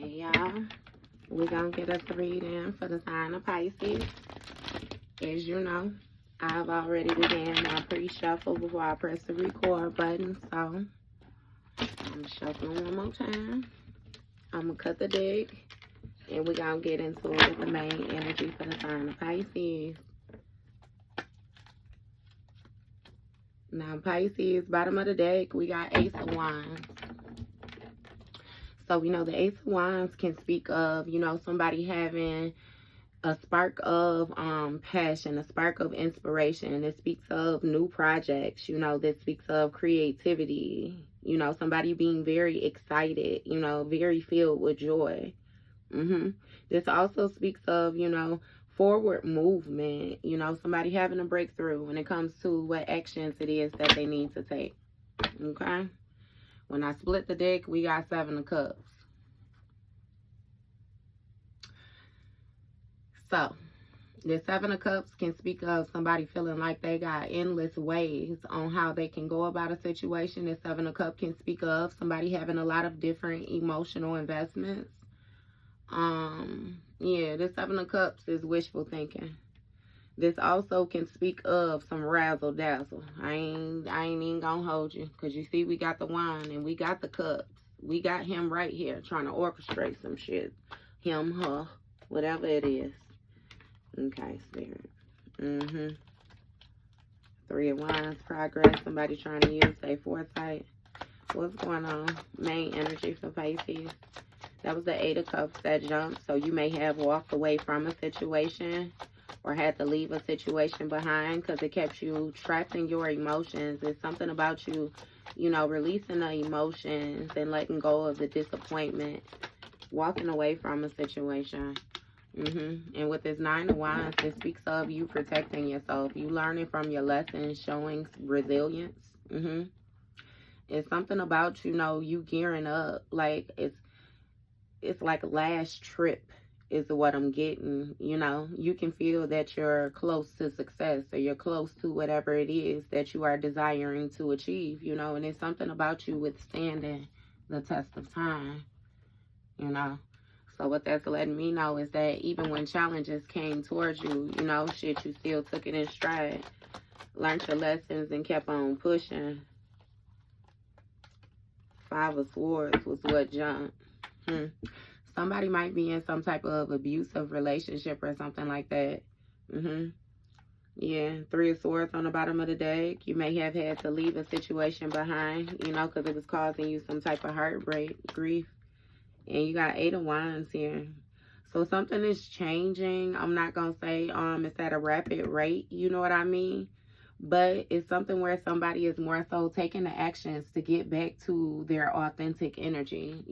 Hey y'all, we're gonna get us a reading for the sign of Pisces. As you know, I've already began my pre-shuffle before I press the record button, so I'm shuffling one more time. I'm gonna cut the deck and we're gonna get into it with the main energy for the sign of Pisces. Now Pisces, bottom of the deck, we got Ace of Wands. So we know the Ace of Wands can speak of, somebody having a spark of passion, a spark of inspiration. It speaks of new projects, this speaks of creativity, somebody being very excited, very filled with joy. This also speaks of, forward movement, somebody having a breakthrough when it comes to what actions it is that they need to take. Okay? When I split the deck, we got 7 of Cups. So, the 7 of Cups can speak of somebody feeling like they got endless ways on how they can go about a situation. The 7 of Cups can speak of somebody having a lot of different emotional investments. Yeah, the 7 of Cups is wishful thinking. This also can speak of some razzle dazzle. I ain't even gonna hold you, because you see we got the wine and we got the cups. We got him right here trying to orchestrate some shit. Him, her, whatever it is. Okay, Spirit. 3 of Wands, progress. Somebody trying to use their foresight. What's going on? Main energy for Pisces. That was the 8 of Cups that jumped. So you may have walked away from a situation or had to leave a situation behind because it kept you trapped in your emotions. It's something about you, releasing the emotions and letting go of the disappointment, walking away from a situation. And with this 9 of Wands, it speaks of you protecting yourself, you learning from your lessons, showing resilience. It's something about, you gearing up. Like, it's like last trip is what I'm getting. You can feel that you're close to success, or you're close to whatever it is that you are desiring to achieve, and it's something about you withstanding the test of time, So what that's letting me know is that even when challenges came towards you, you still took it in stride, learned your lessons and kept on pushing. 5 of Swords was what jumped. Somebody might be in some type of abusive relationship or something like that. Yeah, 3 of Swords on the bottom of the deck. You may have had to leave a situation behind, because it was causing you some type of heartbreak, grief. And you got 8 of Wands here. So something is changing. I'm not going to say it's at a rapid rate, you know what I mean? But it's something where somebody is more so taking the actions to get back to their authentic energy,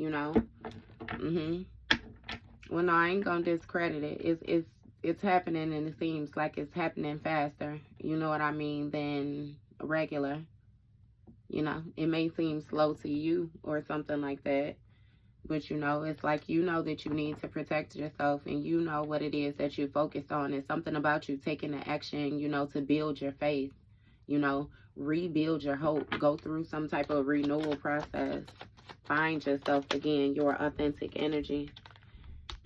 Well, no, I ain't gonna discredit it. It's happening, and it seems like it's happening faster, you know what I mean, than regular. It may seem slow to you or something like that, but it's like that you need to protect yourself, and what it is that you're focused on. It's something about you taking the action, to build your faith, rebuild your hope, go through some type of renewal process, find yourself again, your authentic energy.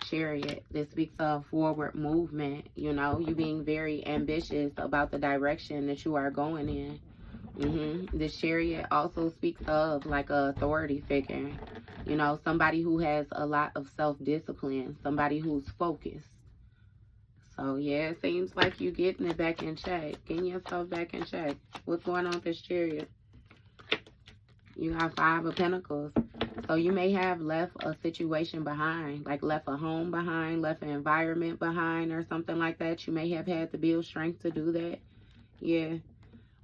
Chariot, this speaks of forward movement, you being very ambitious about the direction that you are going in. This Chariot also speaks of like a authority figure, somebody who has a lot of self-discipline, somebody who's focused. So yeah, it seems like you getting it back in check, getting yourself back in check. What's going on with this Chariot? You got 5 of Pentacles. So you may have left a situation behind, like left a home behind, left an environment behind or something like that. You may have had to build strength to do that. Yeah.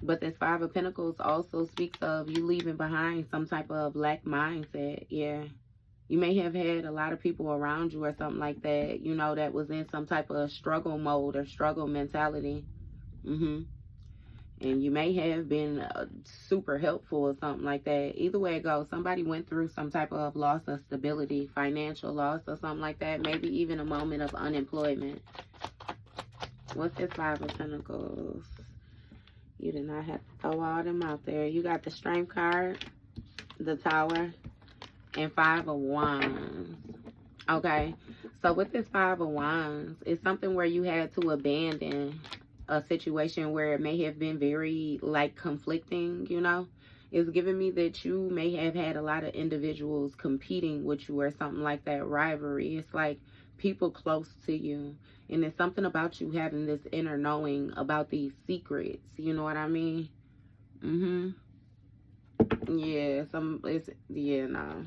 But this 5 of Pentacles also speaks of you leaving behind some type of lack mindset. Yeah. You may have had a lot of people around you or something like that, that was in some type of struggle mode or struggle mentality. And you may have been super helpful or something like that. Either way it goes, somebody went through some type of loss of stability, financial loss or something like that. Maybe even a moment of unemployment. What's this 5 of Pentacles? You did not have to throw all them out there. You got the Strength card, the Tower, and 5 of Wands. Okay, so with this Five of Wands, it's something where you had to abandon a situation where it may have been very, like, conflicting, you know? It's giving me that you may have had a lot of individuals competing with you or something like that, rivalry. It's like people close to you. And it's something about you having this inner knowing about these secrets, you know what I mean? Mm-hmm. Yeah, no.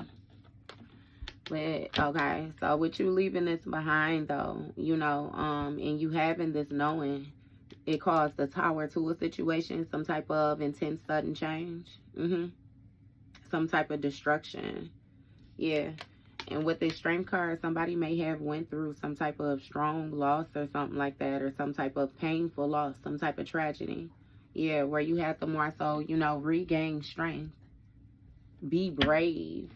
But, okay, so with you leaving this behind, though, you know, and you having this knowing, it caused the Tower to a situation, some type of intense sudden change. Some type of destruction. Yeah. And with this Strength card, somebody may have went through some type of strong loss or something like that, or some type of painful loss, some type of tragedy. Yeah, where you have to more so, you know, regain strength. Be brave.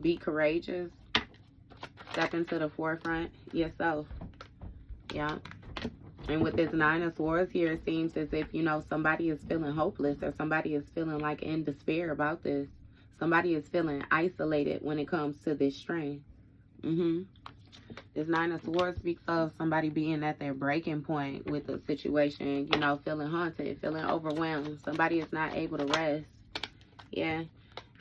Be courageous. Step into the forefront yourself. Yeah. And with this Nine of Swords here, it seems as if, you know, somebody is feeling hopeless, or somebody is feeling like in despair about this. Somebody is feeling isolated when it comes to this strength. This Nine of Swords speaks of somebody being at their breaking point with the situation, you know, feeling haunted, feeling overwhelmed. Somebody is not able to rest. Yeah.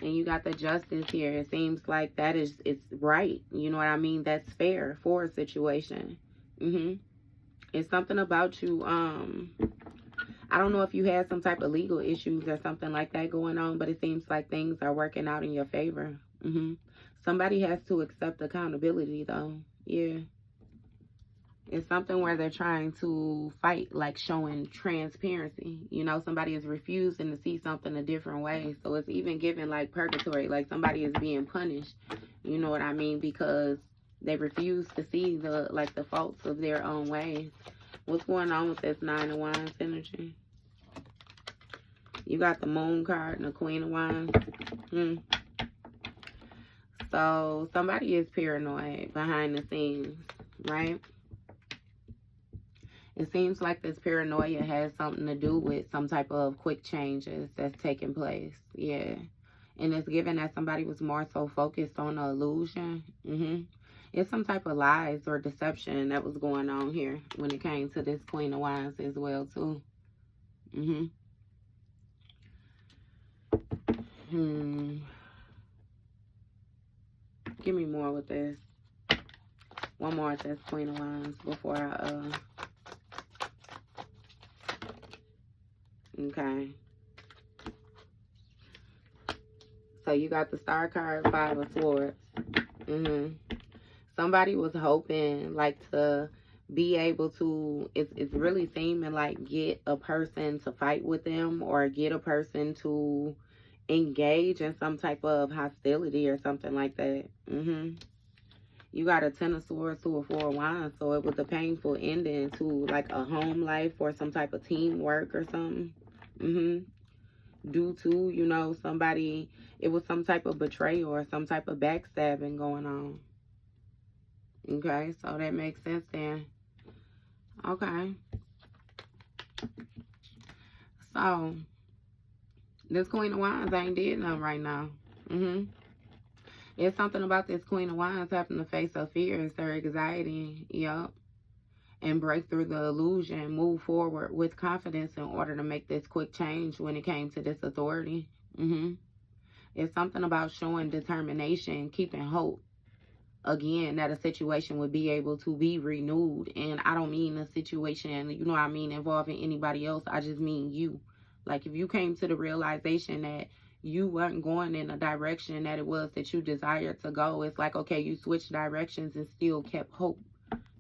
And you got the Justice here. It seems like that is, it's right. You know what I mean? That's fair for a situation. It's something about you. I don't know if you had some type of legal issues or something like that going on, but it seems like things are working out in your favor. Somebody has to accept accountability, though. Yeah. It's something where they're trying to fight, like showing transparency. You know, somebody is refusing to see something a different way. So it's even given like purgatory, like somebody is being punished. You know what I mean? Because they refuse to see the, like, the faults of their own ways. What's going on with this Nine of Wands energy? You got the Moon card and the Queen of Wands. So somebody is paranoid behind the scenes, right? It seems like this paranoia has something to do with some type of quick changes that's taking place. Yeah. And it's given that somebody was more so focused on the illusion. It's some type of lies or deception that was going on here when it came to this Queen of Wands as well, too. Give me more with this. One more with this Queen of Wands before I, okay. So you got the Star card, Five of Swords. Somebody was hoping, like, to be able to, it's really seeming like get a person to fight with them, or get a person to engage in some type of hostility or something like that. You got a Ten of Swords to a Four of Wands, so it was a painful ending to like a home life or some type of teamwork or something. Due to, you know, somebody, it was some type of betrayal or some type of backstabbing going on. Okay, so that makes sense then. Okay. So, this Queen of Wands ain't did nothing right now. It's something about this Queen of Wands having to face her fears, her anxiety, and break through the illusion, move forward with confidence in order to make this quick change when it came to this authority. It's something about showing determination, keeping hope. Again, that a situation would be able to be renewed. And I don't mean a situation, you know what I mean, involving anybody else. I just mean you. Like, if you came to the realization that you weren't going in a direction that it was that you desired to go, it's like, okay, you switched directions and still kept hope,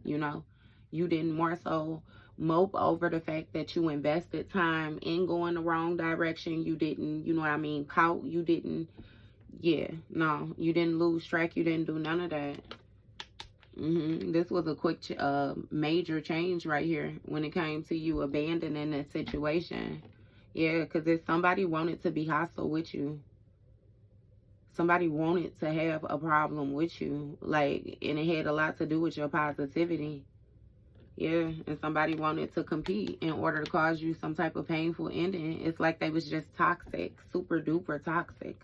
you know. You didn't more so mope over the fact that you invested time in going the wrong direction. You didn't, you know what I mean, pout. You didn't, no, you didn't lose track. You didn't do none of that. This was a quick, major change right here when it came to you abandoning that situation. Yeah, because if somebody wanted to be hostile with you, somebody wanted to have a problem with you, like, and it had a lot to do with your positivity. Yeah, and somebody wanted to compete in order to cause you some type of painful ending. It's like they was just toxic, super duper toxic.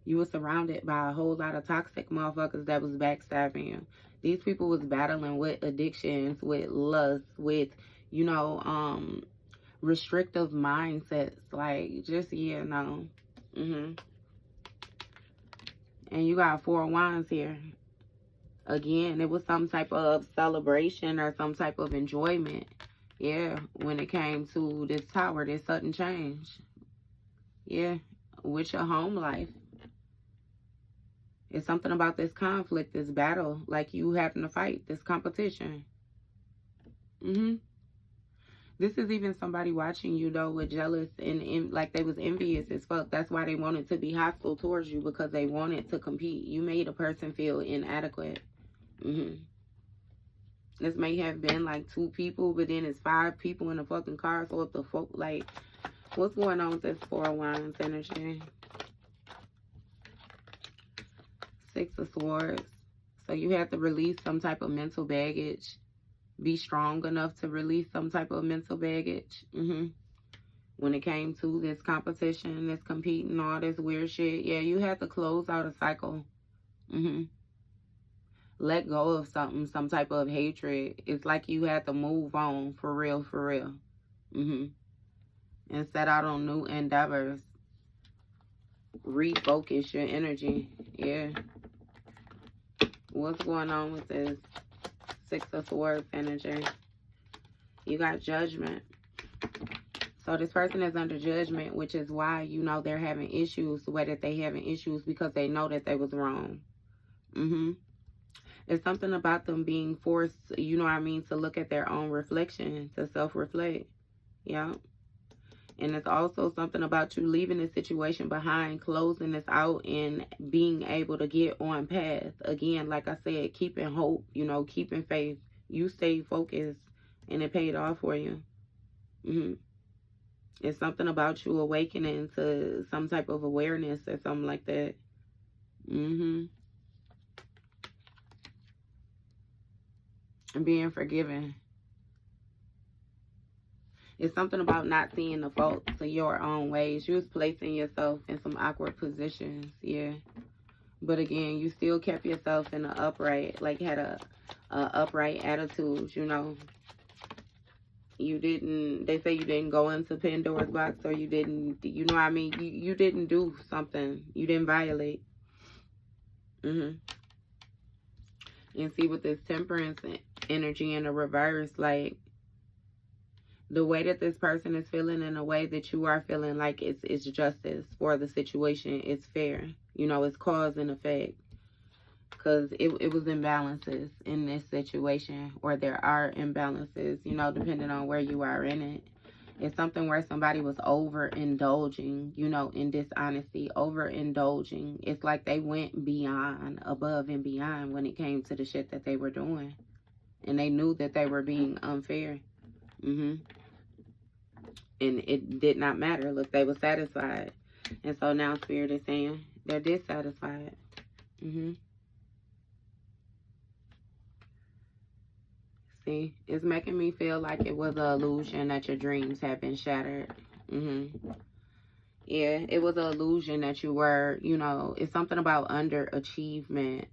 You were surrounded by a whole lot of toxic motherfuckers that was backstabbing you. These people was battling with addictions, with lust, with, you know, restrictive mindsets. Like, just, yeah, no. And you got 4 wands here. Again, it was some type of celebration or some type of enjoyment. Yeah, when it came to this tower, this sudden change. Yeah, with your home life. It's something about this conflict, this battle, like you having to fight, this competition. This is even somebody watching you, though, with jealous and like they was envious as fuck. That's why they wanted to be hostile towards you, because they wanted to compete. You made a person feel inadequate. This may have been like 2 people, but then it's 5 people in a fucking car. So if the folk, like, what's going on with this 4 of Wands energy? 6 of Swords. So you have to release some type of mental baggage. Be strong enough to release some type of mental baggage. When it came to this competition, this competing, all this weird shit. Yeah, you had to close out a cycle. Let go of something, some type of hatred. It's like you had to move on, for real, for real. And set out on new endeavors. Refocus your energy. Yeah. What's going on with this 6 of Swords energy? You got Judgment. So this person is under judgment, which is why, you know, they're having issues. The way that they having issues, because they know that they was wrong. It's something about them being forced, you know what I mean, to look at their own reflection, to self-reflect. Yeah. And it's also something about you leaving this situation behind, closing this out, and being able to get on path. Again, like I said, keeping hope, you know, keeping faith. You stay focused, and it paid off for you. It's something about you awakening to some type of awareness or something like that. And being forgiven. It's something about not seeing the faults of your own ways. You was placing yourself in some awkward positions, yeah. But again, you still kept yourself in an upright, like had a upright attitude, you know. You didn't, they say you didn't go into Pandora's box, or you didn't, you know what I mean? You didn't do something. You didn't violate. And see, with this Temperance energy in the reverse, like, the way that this person is feeling and the way that you are feeling, like it's justice for the situation. It's fair. You know, it's cause and effect. Because it was imbalances in this situation, or there are imbalances, you know, depending on where you are in it. It's something where somebody was overindulging, you know, in dishonesty, overindulging. It's like they went beyond, above and beyond when it came to the shit that they were doing. And they knew that they were being unfair. And it did not matter. Look, they were satisfied. And so now Spirit is saying they're dissatisfied. See, it's making me feel like it was an illusion that your dreams have been shattered. Yeah, it was an illusion that you were, you know, it's something about underachievement.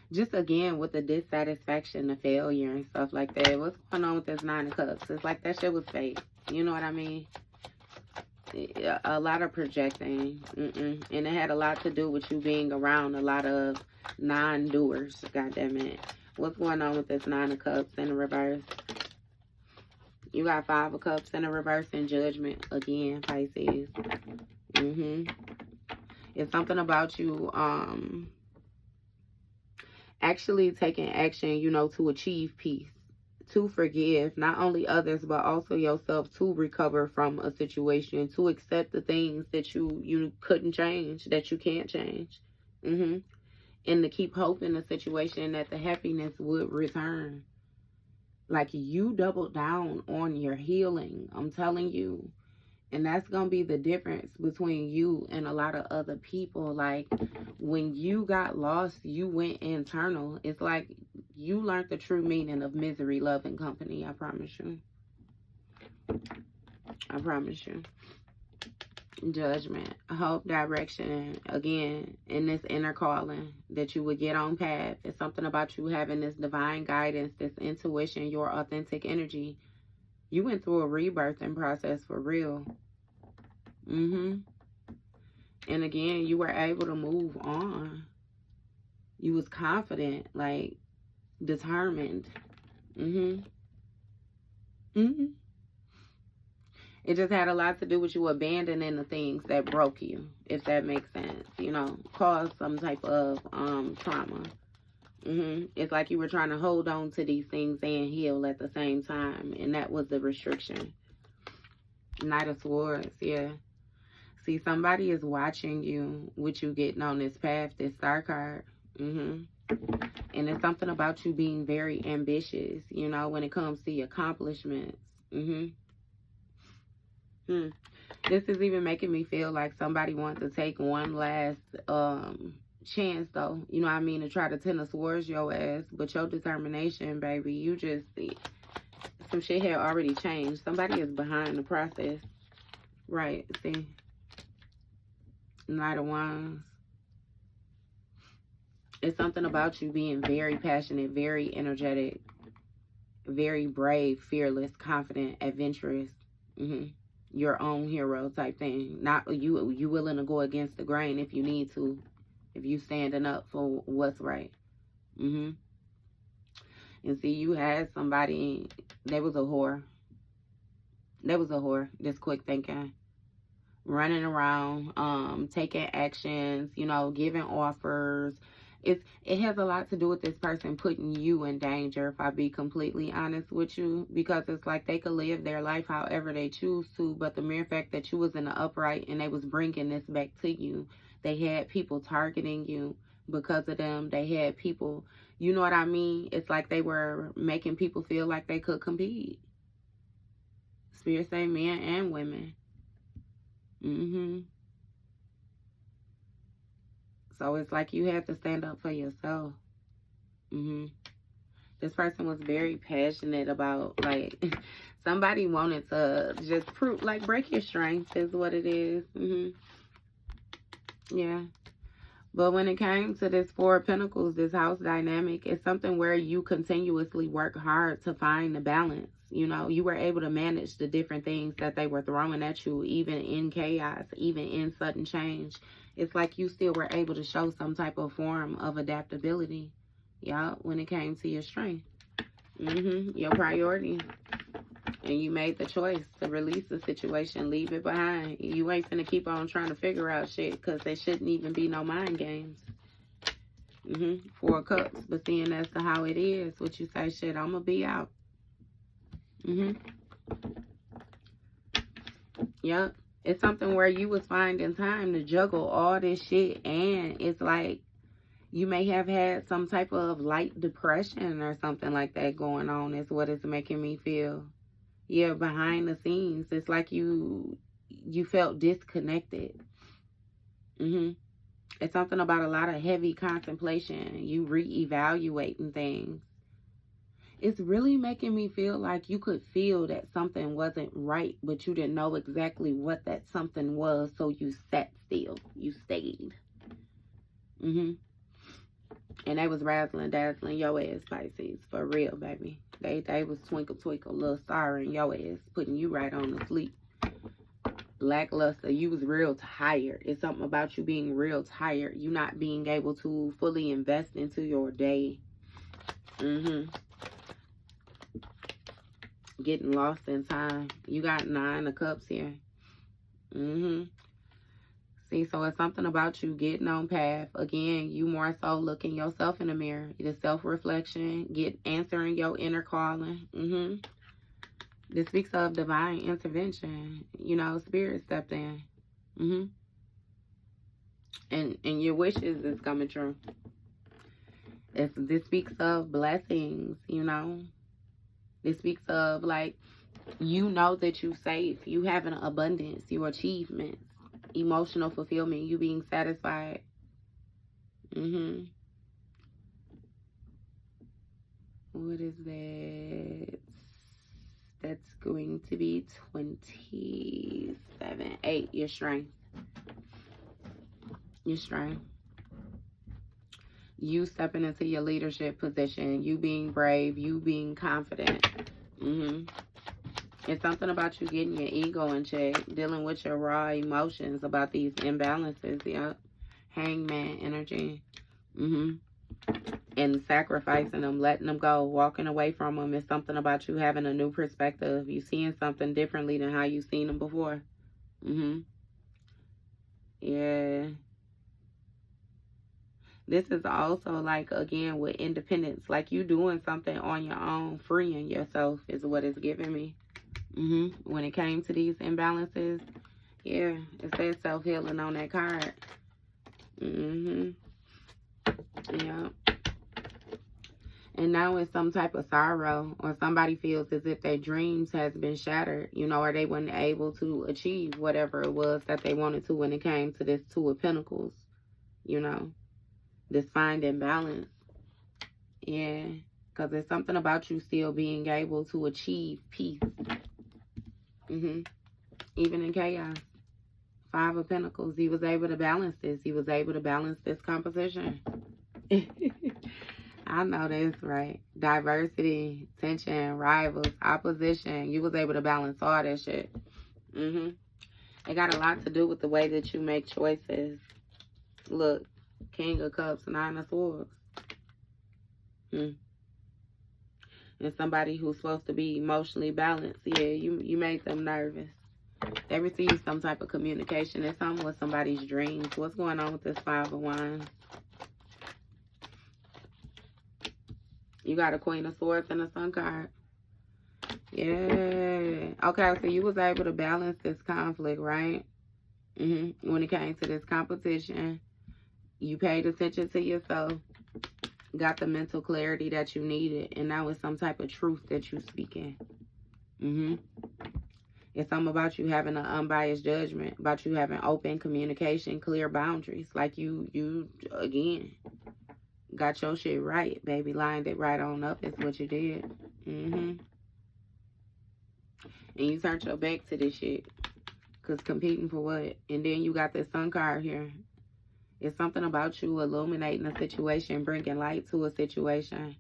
Just again with the dissatisfaction, the failure and stuff like that. What's going on with this 9 of Cups? It's like that shit was fake. You know what I mean? A lot of projecting. And it had a lot to do with you being around a lot of non-doers. God damn it. What's going on with this 9 of Cups in the reverse? You got 5 of Cups in the reverse and Judgment again, Pisces. It's something about you actually taking action, you know, to achieve peace, to forgive not only others but also yourself, to recover from a situation, to accept the things that you couldn't change, that you can't change, and to keep hope in the situation that the happiness would return. Like, you doubled down on your healing, I'm telling you. And that's going to be the difference between you and a lot of other people. Like, when you got lost, you went internal. It's like you learned the true meaning of misery, love, and company. I promise you. I promise you. Judgment, hope, direction. Again, in this inner calling that you would get on path. It's something about you having this divine guidance, this intuition, your authentic energy. You went through a rebirthing process for real. And again, you were able to move on. You was confident, like determined. It just had a lot to do with you abandoning the things that broke you, if that makes sense. You know, caused some type of trauma. It's like you were trying to hold on to these things and heal at the same time, and that was the restriction. Knight of Swords, yeah. See, somebody is watching you with you getting on this path, this star card. And it's something about you being very ambitious, you know, when it comes to your accomplishments. This is even making me feel like somebody wants to take one last chance, though. You know what I mean? To try to Ten of Swords your ass. But your determination, baby, you just see. Some shit had already changed. Somebody is behind the process. Right, see? Knight of Wands. It's something about you being very passionate, very energetic, very brave, fearless, confident, adventurous. Your own hero type thing. Not you willing to go against the grain if you need to. If you standing up for what's right. And see, you had somebody, they was a whore. This quick thinking. Running around, taking actions, you know, giving offers. It has a lot to do with this person putting you in danger, if I be completely honest with you, because it's like they could live their life however they choose to, but the mere fact that you was in the upright and they was bringing this back to you, they had people targeting you because of them. They had people, you know what I mean? It's like they were making people feel like they could compete. Spirit say men and women. So it's like you have to stand up for yourself. This person was very passionate about, like, somebody wanted to just prove, like, break your strength is what it is. Yeah. But when it came to this Four of Pentacles, this house dynamic, it's something where you continuously work hard to find the balance. You know, you were able to manage the different things that they were throwing at you, even in chaos, even in sudden change. It's like you still were able to show some type of form of adaptability. Yeah, when it came to your strength. Your priorities. And you made the choice to release the situation, leave it behind. You ain't finna keep on trying to figure out shit, because there shouldn't even be no mind games. Four of Cups. But seeing as to how it is, what you say, shit, I'm gonna be out. Yep. It's something where you was finding time to juggle all this shit, and it's like you may have had some type of light depression or something like that going on, is what it's making me feel. Yeah, behind the scenes, it's like you felt disconnected. It's something about a lot of heavy contemplation, you reevaluating things. It's really making me feel like you could feel that something wasn't right, but you didn't know exactly what that something was, so you sat still. You stayed. And they was razzling, dazzling your ass, Pisces. For real, baby. They was twinkle, twinkle, little star in your ass, putting you right on to sleep. Lackluster. You was real tired. It's something about you being real tired. You not being able to fully invest into your day. Getting lost in time. You got 9 of Cups here. See, so it's something about you getting on path. Again, you more so looking yourself in the mirror. The self-reflection. Answering your inner calling. This speaks of divine intervention. You know, spirit stepped in. And your wishes is coming true. This speaks of blessings, you know. This speaks of, like, you know that you safe. You have an abundance. Your achievements. Emotional fulfillment. You being satisfied. What is that? That's going to be 27. 8, your strength. Your strength. You stepping into your leadership position. You being brave. You being confident. It's something about you getting your ego in check. Dealing with your raw emotions about these imbalances. Yep. Hangman energy. And sacrificing them, letting them go, walking away from them. It's something about you having a new perspective. You seeing something differently than how you seen them before. Yeah. This is also like, again, with independence. Like you doing something on your own, freeing yourself is what it's giving me. When it came to these imbalances, yeah, it says self-healing on that card. Yeah. And now it's some type of sorrow, or somebody feels as if their dreams has been shattered, you know, or they weren't able to achieve whatever it was that they wanted to when it came to this Two of Pentacles, you know, this finding balance. Yeah, because there's something about you still being able to achieve peace. Even in chaos. 5 of Pentacles, he was able to balance this. He was able to balance this composition. I know that's right. Diversity, tension, rivals, opposition. You was able to balance all that shit. It got a lot to do with the way that you make choices. Look, King of Cups, 9 of Swords. And somebody who's supposed to be emotionally balanced. Yeah, you made them nervous. They received some type of communication. It's something with somebody's dreams. What's going on with this 5 of Wands? You got a Queen of Swords and a Sun card. Yeah. Okay, so you was able to balance this conflict, right? When it came to this competition, you paid attention to yourself, got the mental clarity that you needed, and now it's some type of truth that you speaking. It's something about you having an unbiased judgment, about you having open communication, clear boundaries. Like you again, got your shit right, baby. Lined it right on up is what you did. And you turned your back to this shit. Because competing for what? And then you got this Sun card here. It's something about you illuminating a situation, bringing light to a situation.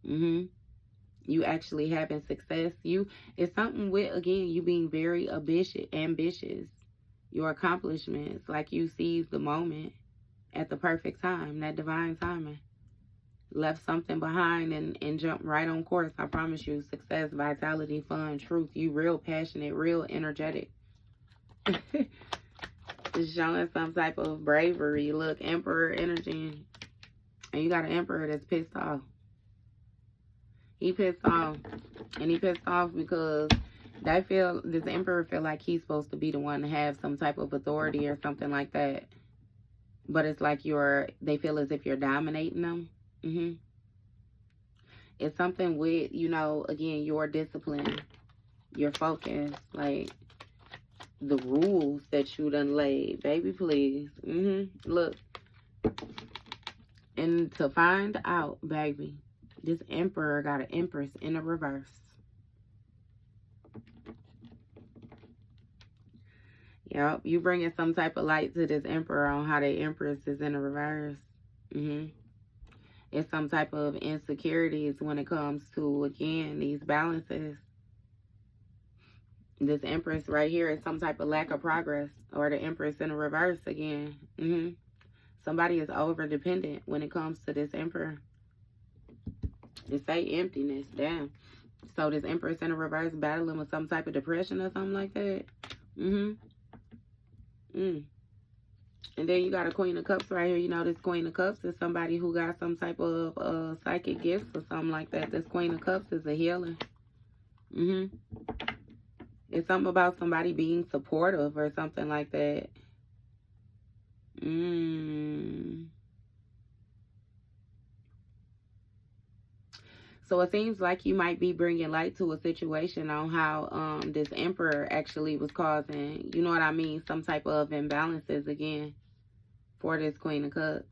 You actually having success. It's something with, again, you being very ambitious. Your accomplishments, like you seized the moment at the perfect time, that divine timing. Left something behind and jumped right on course. I promise you, success, vitality, fun, truth. You real passionate, real energetic. It's showing some type of bravery. Look, Emperor energy. And you got an Emperor that's pissed off. He pissed off. And he pissed off because this Emperor feel like he's supposed to be the one to have some type of authority or something like that. But it's like they feel as if you're dominating them. It's something with, you know, again, your discipline, your focus, like the rules that you done laid. Baby, please. Look. And to find out, baby, this Emperor got an Empress in a reverse. Yep, you bringing some type of light to this Emperor on how the Empress is in a reverse. It's some type of insecurities when it comes to, again, these balances. This Empress right here is some type of lack of progress, or the Empress in a reverse again. Somebody is over dependent when it comes to this Emperor. It say emptiness, damn. So this Empress in a reverse battling with some type of depression or something like that. And then you got a Queen of Cups right here. You know, this Queen of Cups is somebody who got some type of psychic gifts or something like that. This Queen of Cups is a healer. It's something about somebody being supportive or something like that. So it seems like you might be bringing light to a situation on how this Emperor actually was causing, you know what I mean, some type of imbalances again for this Queen of Cups.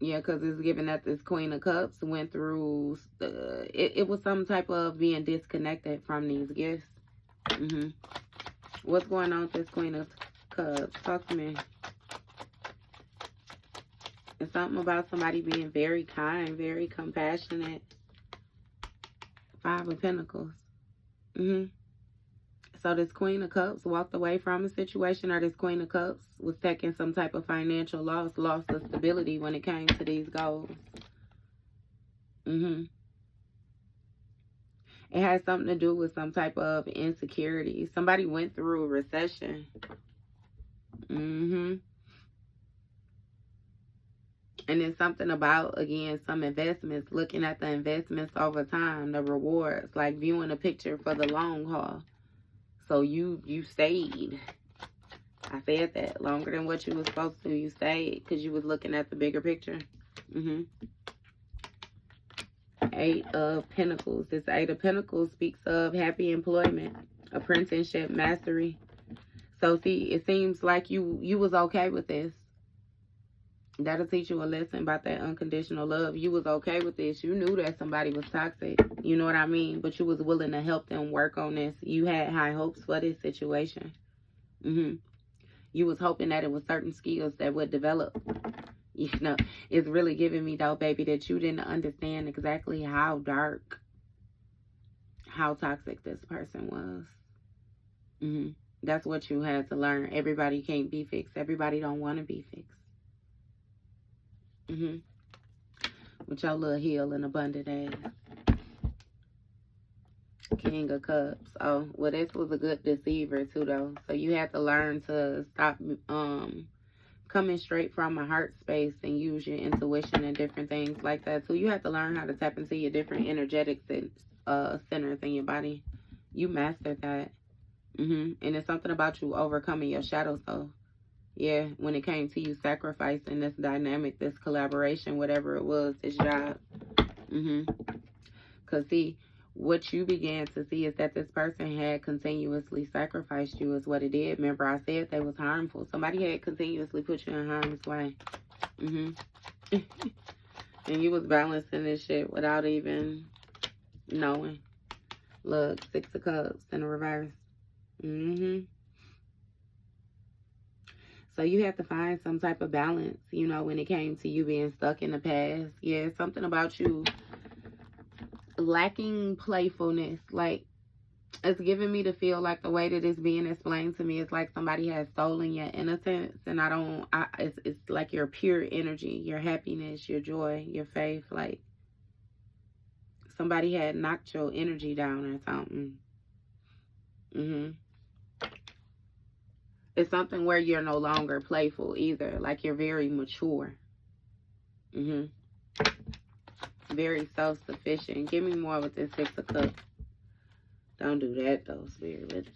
Yeah, because it's given that this Queen of Cups went through, it was some type of being disconnected from these gifts. What's going on with this Queen of Cups? Talk to me. It's something about somebody being very kind, very compassionate. Five of Pentacles. So this Queen of Cups walked away from a situation, or this Queen of Cups was taking some type of financial loss, lost of stability when it came to these goals. It has something to do with some type of insecurity. Somebody went through a recession. And it's something about, again, some investments, looking at the investments over time, the rewards, like viewing a picture for the long haul. So you stayed. I said that. Longer than what you were supposed to. You stayed because you was looking at the bigger picture. Eight of Pentacles. This Eight of Pentacles speaks of happy employment, apprenticeship, mastery. So see, it seems like you was okay with this. That'll teach you a lesson about that unconditional love. You was okay with this. You knew that somebody was toxic. You know what I mean? But you was willing to help them work on this. You had high hopes for this situation. You was hoping that it was certain skills that would develop. You know, it's really giving me, though, baby, that you didn't understand exactly how dark, how toxic this person was. That's what you had to learn. Everybody can't be fixed. Everybody don't want to be fixed. With your little heal and abundant ass. King of Cups. Oh, well, this was a good deceiver too, though. So you have to learn to stop coming straight from a heart space and use your intuition and different things like that. So you have to learn how to tap into your different energetic centers in your body. You mastered that. And it's something about you overcoming your shadow self. Yeah, when it came to you sacrificing this dynamic, this collaboration, whatever it was, this job. Because see, what you began to see is that this person had continuously sacrificed you is what it did. Remember, I said they was harmful. Somebody had continuously put you in harm's way. And you was balancing this shit without even knowing. Look, Six of Cups in the reverse. So you have to find some type of balance, you know, when it came to you being stuck in the past. Yeah, something about you lacking playfulness. Like, it's giving me to feel like the way that it's being explained to me is like somebody has stolen your innocence. And it's like your pure energy, your happiness, your joy, your faith. Like, somebody had knocked your energy down or something. It's something where you're no longer playful either. Like, you're very mature. Very self-sufficient. Give me more with this Six of Cups. Don't do that, though, Spirit.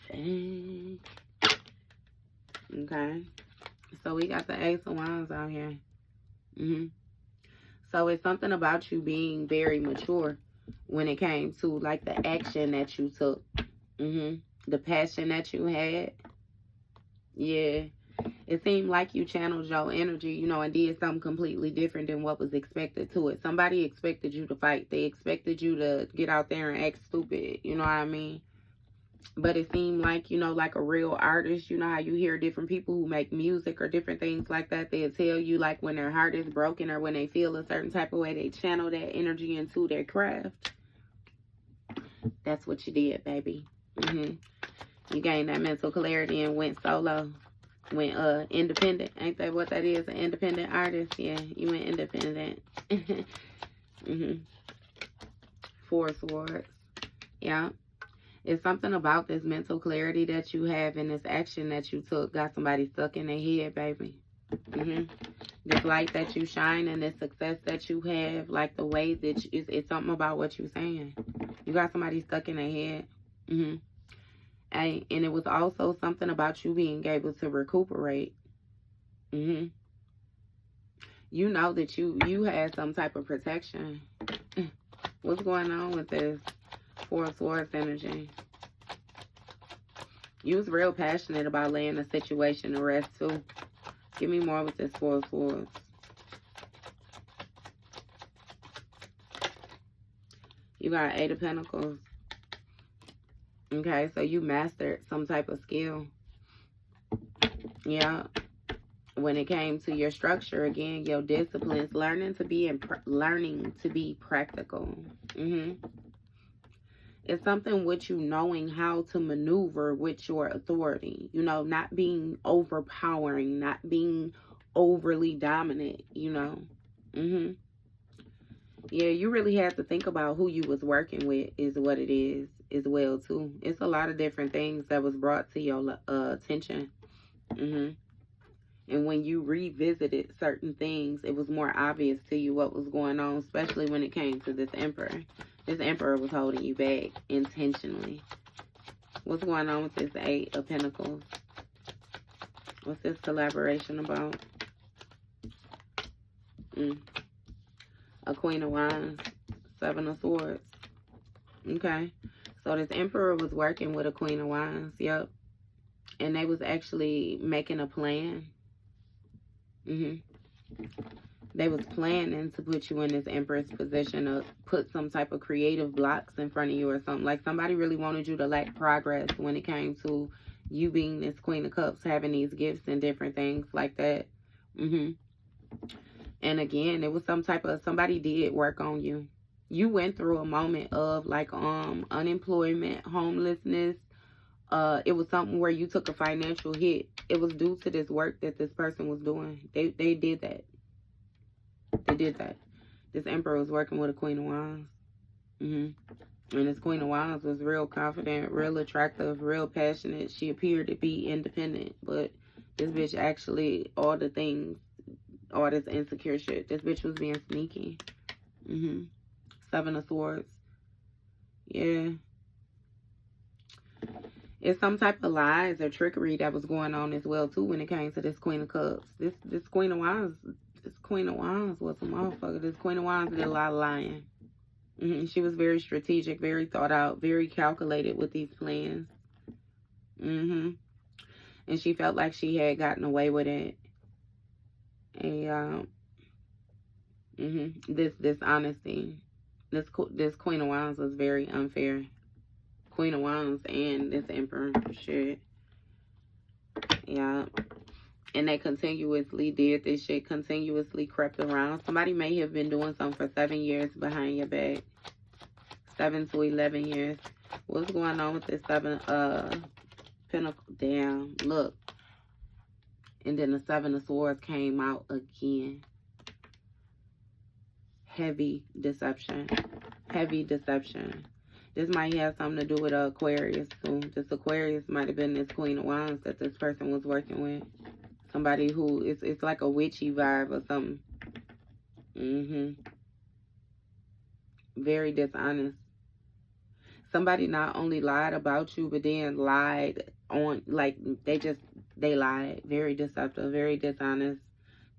Okay. So we got the Ace of Wands out here. So it's something about you being very mature when it came to, like, the action that you took. The passion that you had. Yeah, it seemed like you channeled your energy, you know, and did something completely different than what was expected to it. Somebody expected you to fight. They expected you to get out there and act stupid, you know what I mean? But it seemed like, you know, like a real artist, you know how you hear different people who make music or different things like that. They'll tell you, like, when their heart is broken or when they feel a certain type of way, they channel that energy into their craft. That's what you did, baby. You gained that mental clarity and went solo. Went independent. Ain't that what that is? An independent artist? Yeah, you went independent. Four of Swords. Yeah. It's something about this mental clarity that you have and this action that you took got somebody stuck in their head, baby. This light that you shine and this success that you have, like the way that it's something about what you're saying. You got somebody stuck in their head. And it was also something about you being able to recuperate. You know that you had some type of protection. What's going on with this Four of Swords energy? You was real passionate about laying the situation to rest too. Give me more with this Four of Swords. You got 8 of Pentacles. Okay, so you mastered some type of skill. Yeah. When it came to your structure, again, your disciplines, learning to be practical. It's something with you knowing how to maneuver with your authority. You know, not being overpowering, not being overly dominant, you know. Yeah, you really have to think about who you was working with is what it is as well, too. It's a lot of different things that was brought to your attention. And when you revisited certain things, it was more obvious to you what was going on, especially when it came to this Emperor. This Emperor was holding you back intentionally. What's going on with this 8 of Pentacles? What's this collaboration about? A Queen of Wands, 7 of Swords. Okay. So this Emperor was working with a Queen of Wands. Yep. And they was actually making a plan. They was planning to put you in this Empress position, or put some type of creative blocks in front of you or something. Like somebody really wanted you to lack progress when it came to you being this Queen of Cups, having these gifts and different things like that. And again, it was some type of, somebody did work on you. You went through a moment of like unemployment, homelessness. It was something where you took a financial hit. It was due to this work that this person was doing. They did that. They did that. This Emperor was working with a Queen of Wands. And this Queen of Wands was real confident, real attractive, real passionate. She appeared to be independent, but this bitch actually, all the things, all this insecure shit, this bitch was being sneaky. 7 of Swords. Yeah. It's some type of lies or trickery that was going on as well, too, when it came to this Queen of Cups. This Queen of Wands, was a motherfucker. This Queen of Wands did a lot of lying. She was very strategic, very thought out, very calculated with these plans. And she felt like she had gotten away with it. And this dishonesty. This Queen of Wands was very unfair. Queen of Wands and this Emperor. Shit. Yeah. And they continuously did this shit. Continuously crept around. Somebody may have been doing something for 7 years behind your back. 7 to 11 years. What's going on with this 7 Pentacles? Damn. Look. And then the 7 of Swords came out again. Heavy deception. Heavy deception. This might have something to do with Aquarius too. This Aquarius might have been this Queen of Wands that this person was working with. Somebody who it's like a witchy vibe or something. Very dishonest. Somebody not only lied about you, but then lied on, like they lied. Very deceptive, very dishonest.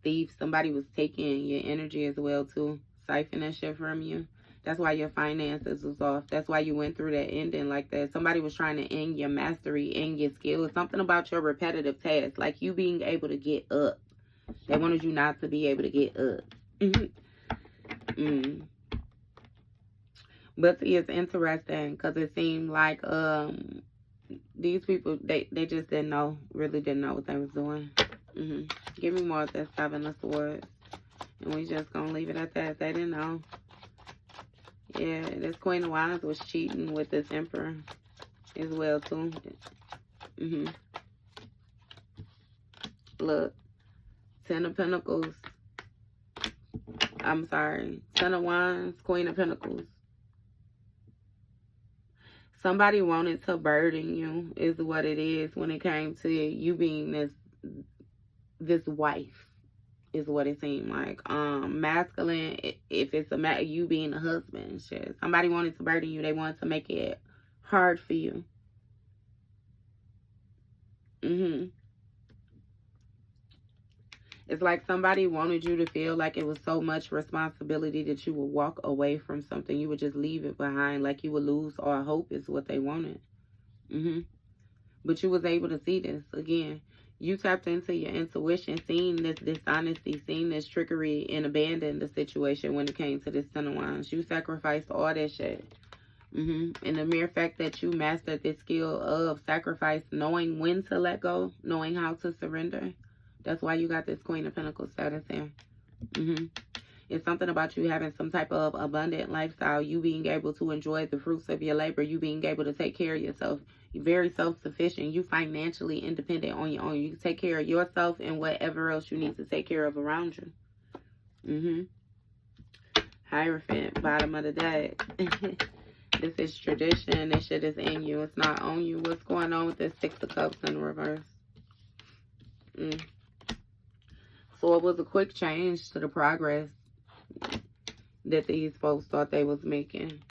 Thief. Somebody was taking your energy as well too. Siphoning shit from you. That's why your finances was off. That's why you went through that ending like that. Somebody was trying to end your mastery, end your skills. Something about your repetitive tasks. Like you being able to get up. They wanted you not to be able to get up. But see, it's interesting because it seemed like these people, they just didn't know, really didn't know what they was doing. Give me more of that 7 of Swords. And we just gonna leave it at that. They didn't know. Yeah, this Queen of Wands was cheating with this Emperor as well, too. Look. 10 of Pentacles. I'm sorry. 10 of Wands, Queen of Pentacles. Somebody wanted to burden you is what it is when it came to you being this wife. Is what it seemed like. Masculine, if it's you being a husband, shit. Somebody wanted to burden you. They wanted to make it hard for you. It's like somebody wanted you to feel like it was so much responsibility that you would walk away from something. You would just leave it behind, like you would lose all hope is what they wanted. But you was able to see this again. You tapped into your intuition, seeing this dishonesty, seeing this trickery, and abandoned the situation when it came to this 10 of Wands. You sacrificed all that shit. And the mere fact that you mastered this skill of sacrifice, knowing when to let go, knowing how to surrender. That's why you got this Queen of Pentacles status here. It's something about you having some type of abundant lifestyle. You being able to enjoy the fruits of your labor. You being able to take care of yourself. You're very self-sufficient. You financially independent on your own. You can take care of yourself and whatever else you need to take care of around you. Hierophant, bottom of the deck. This is tradition. This shit is in you. It's not on you. What's going on with this Six of Cups in reverse? So it was a quick change to the progress that these folks thought they was making.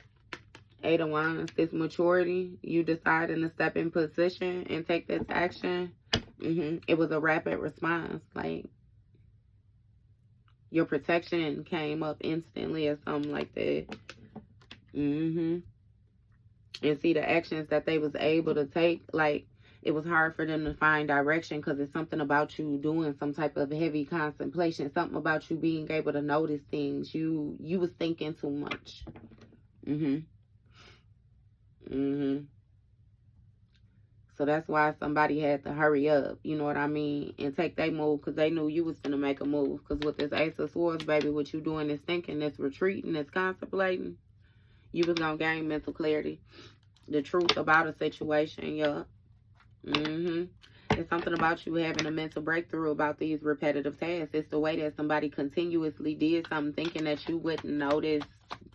Eight of Wands, this maturity, you deciding to step in position and take this action. It was a rapid response. Like, your protection came up instantly or something like that. And see the actions that they was able to take, like, it was hard for them to find direction because it's something about you doing some type of heavy contemplation, something about you being able to notice things. You was thinking too much. So that's why somebody had to hurry up, you know what I mean, and take their move because they knew you was going to make a move. Because with this Ace of Swords, baby, what you doing is thinking, this retreating, this contemplating, you was going to gain mental clarity. The truth about a situation, yeah. It's something about you having a mental breakthrough about these repetitive tasks. It's the way that somebody continuously did something thinking that you wouldn't notice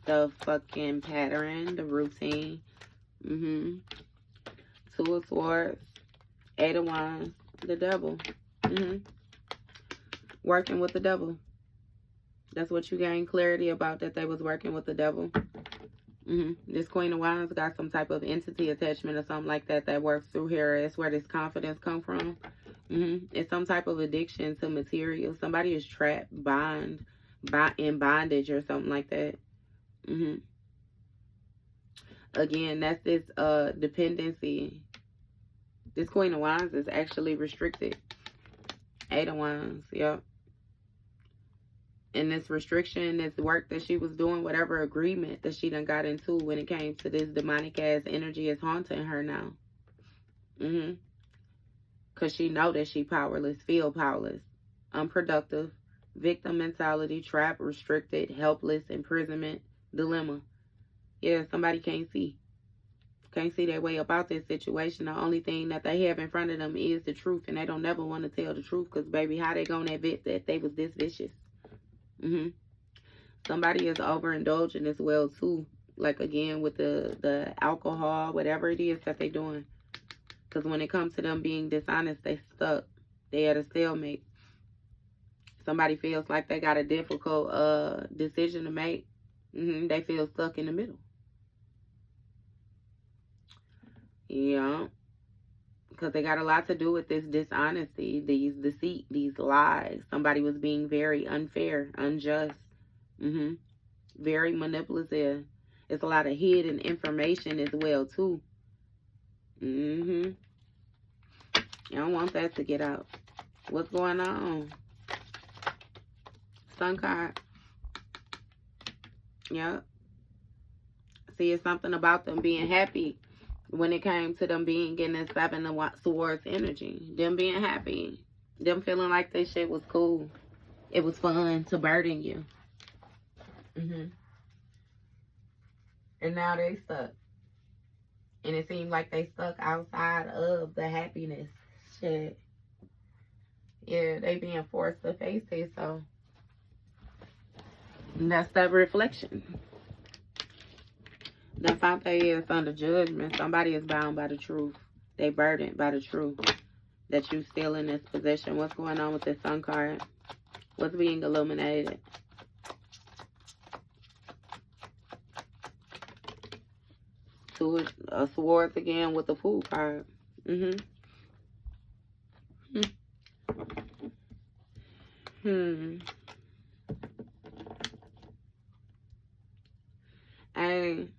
the fucking pattern, the routine. Two of Swords, Eight of Wands, the Devil. Working with the devil. That's what you gained clarity about, that they was working with the devil. This Queen of Wands got some type of entity attachment or something like that that works through here. It's where this confidence come from. It's some type of addiction to material. Somebody is trapped, in bondage or something like that. Again, that's this dependency. This Queen of Wands is actually restricted. Eight of Wands, yep. And this restriction, this work that she was doing, whatever agreement that she done got into when it came to this demonic ass energy, is haunting her now. Because she know that she powerless, feel powerless, unproductive, victim mentality, trapped, restricted, helpless, imprisonment, dilemma. Yeah, somebody can't see their way about this situation. The only thing that they have in front of them is the truth, and they don't never want to tell the truth because, baby, how they gonna admit that they was this vicious? Somebody is overindulging as well too, like again with the alcohol, whatever it is that they're doing, because when it comes to them being dishonest, they stuck. They at a stalemate. Somebody feels like they got a difficult decision to make. They feel stuck in the middle. Yeah, because they got a lot to do with this dishonesty, these deceit, these lies. Somebody was being very unfair, unjust, very manipulative. It's a lot of hidden information as well, too. You don't want that to get out. What's going on? Sun card. Yep. See, it's something about them being happy. When it came to them being in this Seven of Swords energy, them being happy, them feeling like this shit was cool, it was fun to burden you. And now they stuck, and it seemed like they stuck outside of the happiness shit. Yeah, they being forced to face it, so that's that reflection. They found they is under judgment. Somebody is bound by the truth. They burdened by the truth that you still in this position. What's going on with this Sun card? What's being illuminated? Two of Swords again with the Fool card. And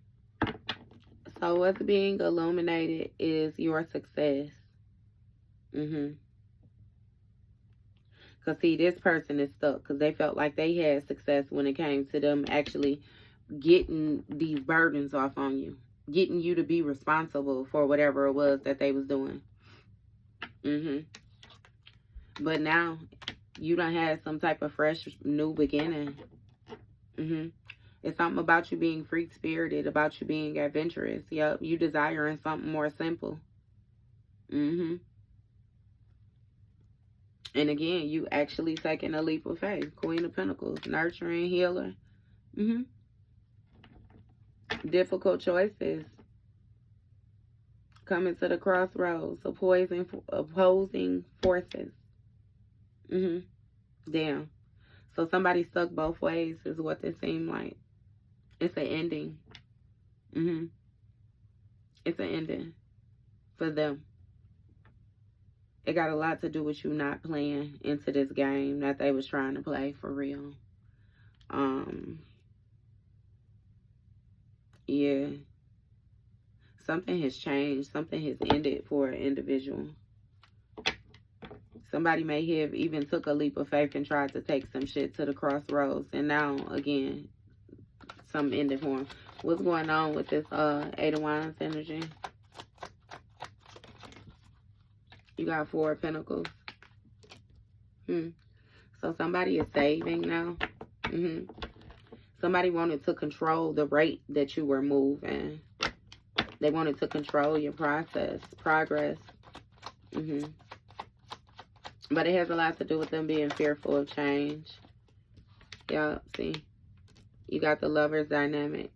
so what's being illuminated is your success. Because see, this person is stuck because they felt like they had success when it came to them actually getting these burdens off on you. getting you to be responsible for whatever it was that they was doing. But now you done had some type of fresh new beginning. It's something about you being free-spirited, about you being adventurous. Yep, you desiring something more simple. And again, you actually taking a leap of faith. Queen of Pentacles, nurturing, healer. Difficult choices. Coming to the crossroads, opposing forces. Damn. So somebody stuck both ways is what this seemed like. It's an ending. It's an ending for them. It got a lot to do with you not playing into this game that they was trying to play for real. Yeah. Something has changed. Something has ended for an individual. Somebody may have even took a leap of faith and tried to take some shit to the crossroads. And now, again, something ended for them. What's going on with this Eight of Wands energy? You got Four of Pentacles. So somebody is saving now. Somebody wanted to control the rate that you were moving. They wanted to control your progress. But it has a lot to do with them being fearful of change. Y'all, see? You got the Lovers dynamic.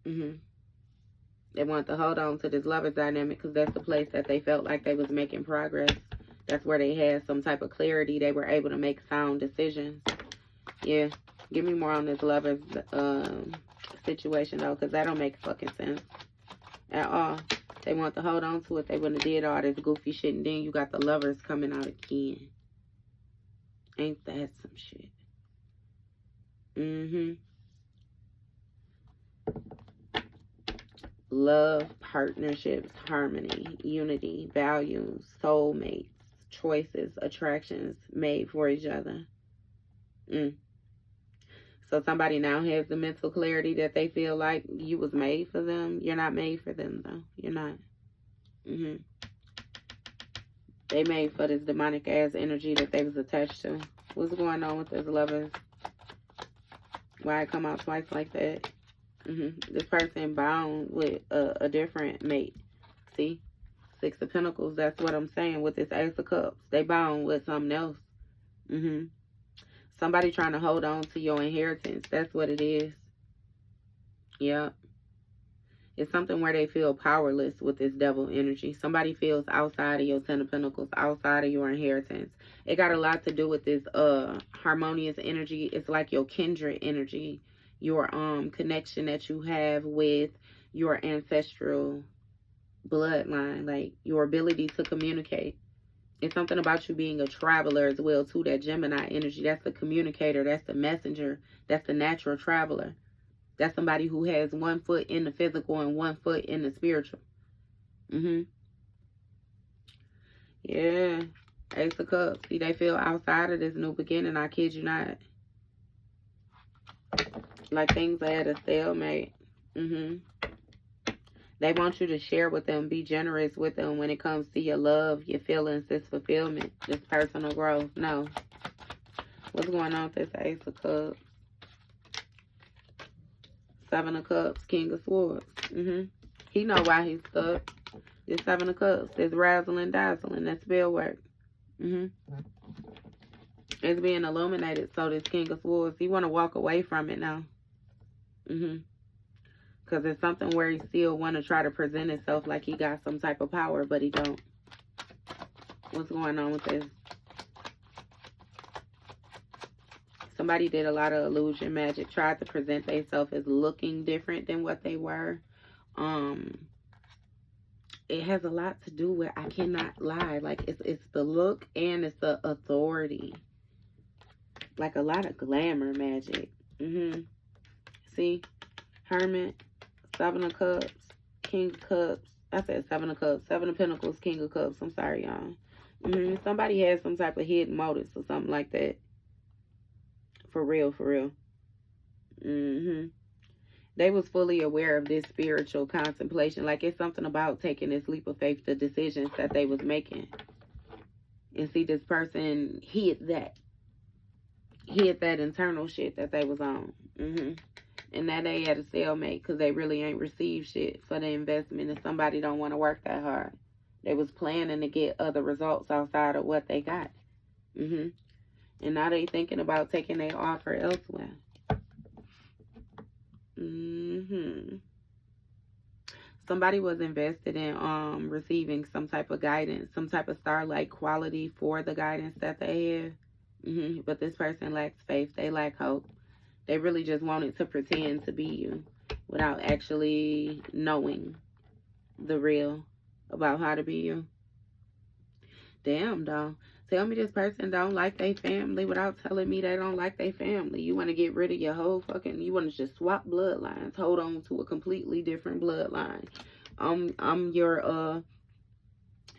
They want to hold on to this Lovers dynamic because that's the place that they felt like they was making progress. That's where they had some type of clarity. They were able to make sound decisions. Yeah. Give me more on this Lovers situation, though, because that don't make fucking sense at all. They want to hold on to it. They wouldn't have did all this goofy shit, and then you got the Lovers coming out again. Ain't that some shit? Love, partnerships, harmony, unity, values, soulmates, choices, attractions made for each other. So somebody now has the mental clarity that they feel like you was made for them. You're not made for them, though. You're not. They made for this demonic ass energy that they was attached to. What's going on with this Lovers? Why it come out twice like that? This person bound with a different mate. See? Six of Pentacles. That's what I'm saying with this Ace of Cups. They bound with something else. Somebody trying to hold on to your inheritance. That's what it is. Yep. It's something where they feel powerless with this Devil energy. Somebody feels outside of your Ten of Pentacles, outside of your inheritance. It got a lot to do with this harmonious energy. It's like your kindred energy. Your connection that you have with your ancestral bloodline. Like your ability to communicate. It's something about you being a traveler as well, too. That Gemini energy. That's the communicator. That's the messenger. That's the natural traveler. That's somebody who has 1 foot in the physical and 1 foot in the spiritual. Yeah. Ace of Cups. See, they feel outside of this new beginning. I kid you not. Like things are at a stalemate. They want you to share with them. Be generous with them when it comes to your love, your feelings, this fulfillment, this personal growth. No. What's going on with this Ace of Cups? Seven of Cups, King of Swords. He know why he's stuck. This Seven of Cups, this razzling, dazzling, that's spell work. It's being illuminated. So this King of Swords, he want to walk away from it now. Because it's something where he still want to try to present himself like he got some type of power, but he don't. What's going on with this? Somebody did a lot of illusion magic, tried to present themselves as looking different than what they were. It has a lot to do with, I cannot lie, like it's the look and it's the authority. Like a lot of glamour magic. See? Hermit, Seven of Cups, King of Cups. I said Seven of Cups, Seven of Pentacles, King of Cups. I'm sorry, y'all. Somebody has some type of hidden motives or something like that. For real, for real. They was fully aware of this spiritual contemplation. Like, it's something about taking this leap of faith, the decisions that they was making. And see, this person hid that internal shit that they was on. And now they at a stalemate because they really ain't received shit for the investment, and somebody don't want to work that hard. They was planning to get other results outside of what they got. And now they thinking about taking their offer elsewhere. Somebody was invested in receiving some type of guidance, some type of star-like quality for the guidance that they have. But this person lacks faith. They lack hope. They really just wanted to pretend to be you without actually knowing the real about how to be you. Damn, though. Tell me this person don't like their family without telling me they don't like their family. You want to get rid of your whole fucking... You want to just swap bloodlines. Hold on to a completely different bloodline. I'm your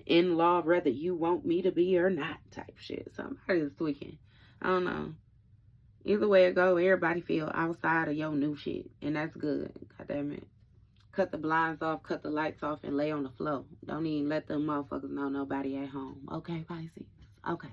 in-law whether you want me to be or not type shit. Somebody is tweaking. I don't know. Either way it go, everybody feel outside of your new shit. And that's good. God damn it. Cut the blinds off, cut the lights off, and lay on the floor. Don't even let them motherfuckers know nobody at home. Okay, Pisces? Okay.